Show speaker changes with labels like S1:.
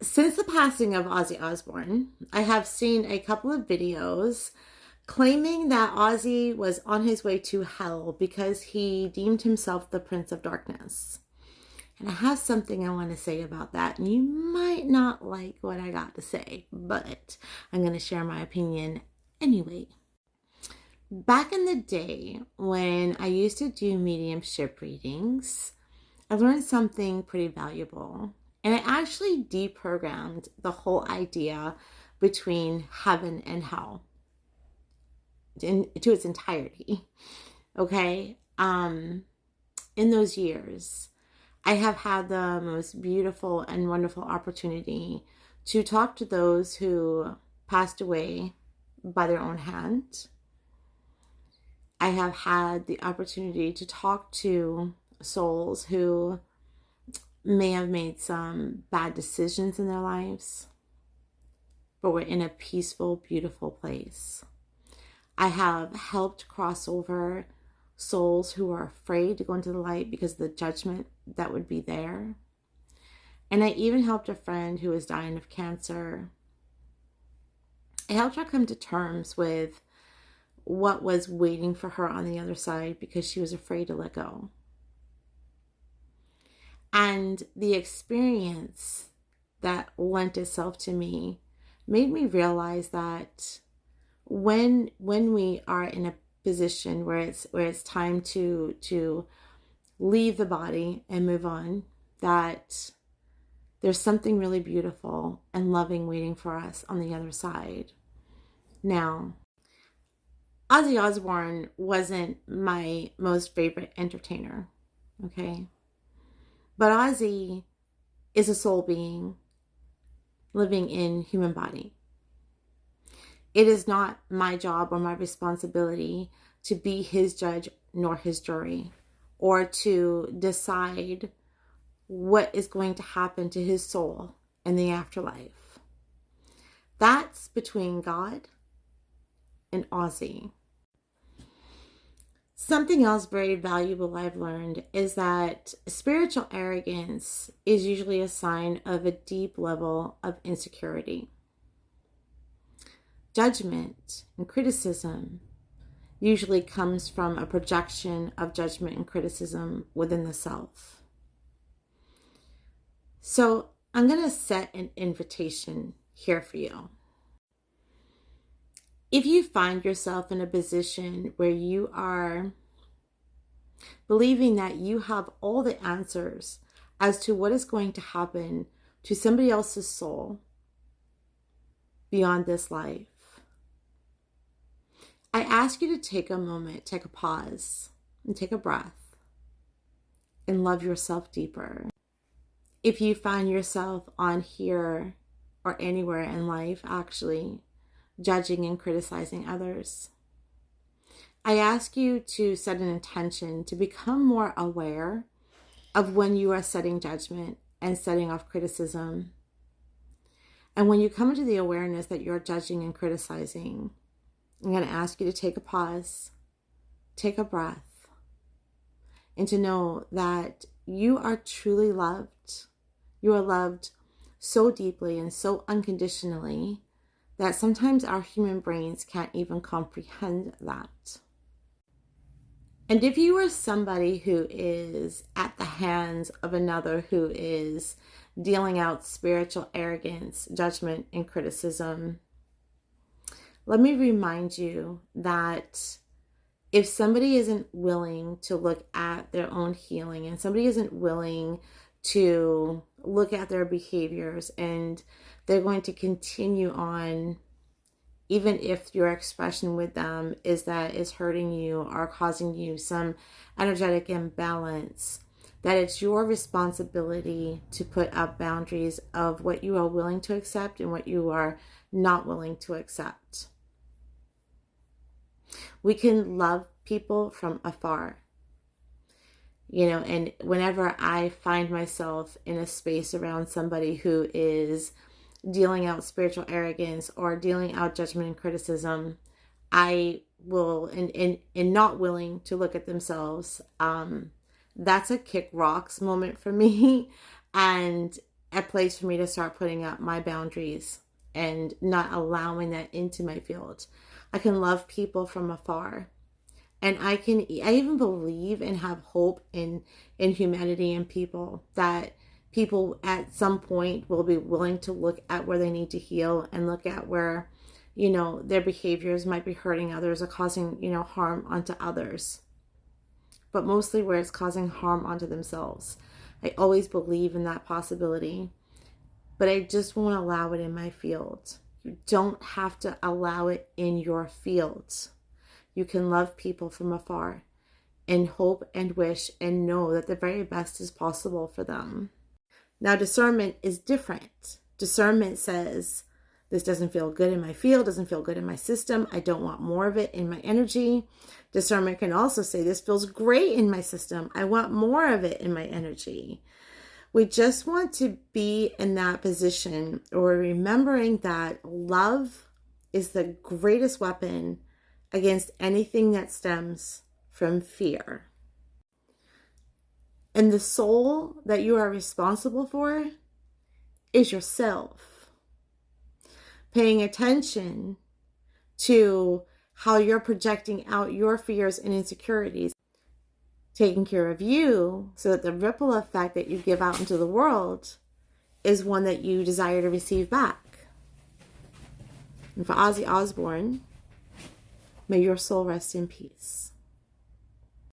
S1: Since the passing of Ozzy Osbourne, I have seen a couple of videos claiming that Ozzy was on his way to hell because he deemed himself the Prince of Darkness. And I have something I want to say about that. And you might not like what I got to say, but I'm going to share my opinion anyway. Back in the day when I used to do mediumship readings, I learned something pretty valuable. And I actually deprogrammed the whole idea between heaven and hell to its entirety. Okay. In those years, I have had the most beautiful and wonderful opportunity to talk to those who passed away by their own hand. I have had the opportunity to talk to souls who may have made some bad decisions in their lives, but were in a peaceful, beautiful place. I have helped cross over souls who are afraid to go into the light because of the judgment that would be there. And I even helped a friend who was dying of cancer. I helped her come to terms with what was waiting for her on the other side because she was afraid to let go. And the experience that lent itself to me made me realize that when we are in a position where it's time to leave the body and move on, that there's something really beautiful and loving waiting for us on the other side. Now, Ozzy Osbourne wasn't my most favorite entertainer, okay? But Ozzy is a soul being living in human body. It is not my job or my responsibility to be his judge nor his jury, or to decide what is going to happen to his soul in the afterlife. That's between God and Ozzy. Something else very valuable I've learned is that spiritual arrogance is usually a sign of a deep level of insecurity. Judgment and criticism usually comes from a projection of judgment and criticism within the self. So I'm going to set an invitation here for you. If you find yourself in a position where you are believing that you have all the answers as to what is going to happen to somebody else's soul beyond this life, I ask you to take a moment, take a pause, and take a breath and love yourself deeper. If you find yourself on here or anywhere in life actually judging and criticizing others, I ask you to set an intention to become more aware of when you are setting judgment and setting off criticism. And when you come into the awareness that you're judging and criticizing, I'm going to ask you to take a pause, take a breath, and to know that you are truly loved. You are loved so deeply and so unconditionally that sometimes our human brains can't even comprehend that. And if you are somebody who is at the hands of another who is dealing out spiritual arrogance, judgment, and criticism, let me remind you that if somebody isn't willing to look at their own healing, and somebody isn't willing to look at their behaviors, and they're going to continue on, even if your expression with them is that it's hurting you or causing you some energetic imbalance, that it's your responsibility to put up boundaries of what you are willing to accept and what you are not willing to accept. We can love people from afar. And whenever I find myself in a space around somebody who is dealing out spiritual arrogance or dealing out judgment and criticism, I will, and not willing to look at themselves, that's a kick rocks moment for me. And a place for me to start putting up my boundaries and not allowing that into my field. I can love people from afar. And I even believe and have hope in humanity and people, that people at some point will be willing to look at where they need to heal and look at where, their behaviors might be hurting others or causing, harm onto others. But mostly where it's causing harm onto themselves. I always believe in that possibility, but I just won't allow it in my field. You don't have to allow it in your field. You can love people from afar and hope and wish and know that the very best is possible for them. Now, discernment is different. Discernment says, this doesn't feel good in my field, doesn't feel good in my system. I don't want more of it in my energy. Discernment can also say, this feels great in my system. I want more of it in my energy. We just want to be in that position, or remembering that love is the greatest weapon against anything that stems from fear. And the soul that you are responsible for is yourself. Paying attention to how you're projecting out your fears and insecurities, taking care of you so that the ripple effect that you give out into the world is one that you desire to receive back. And for Ozzy Osbourne, may your soul rest in peace.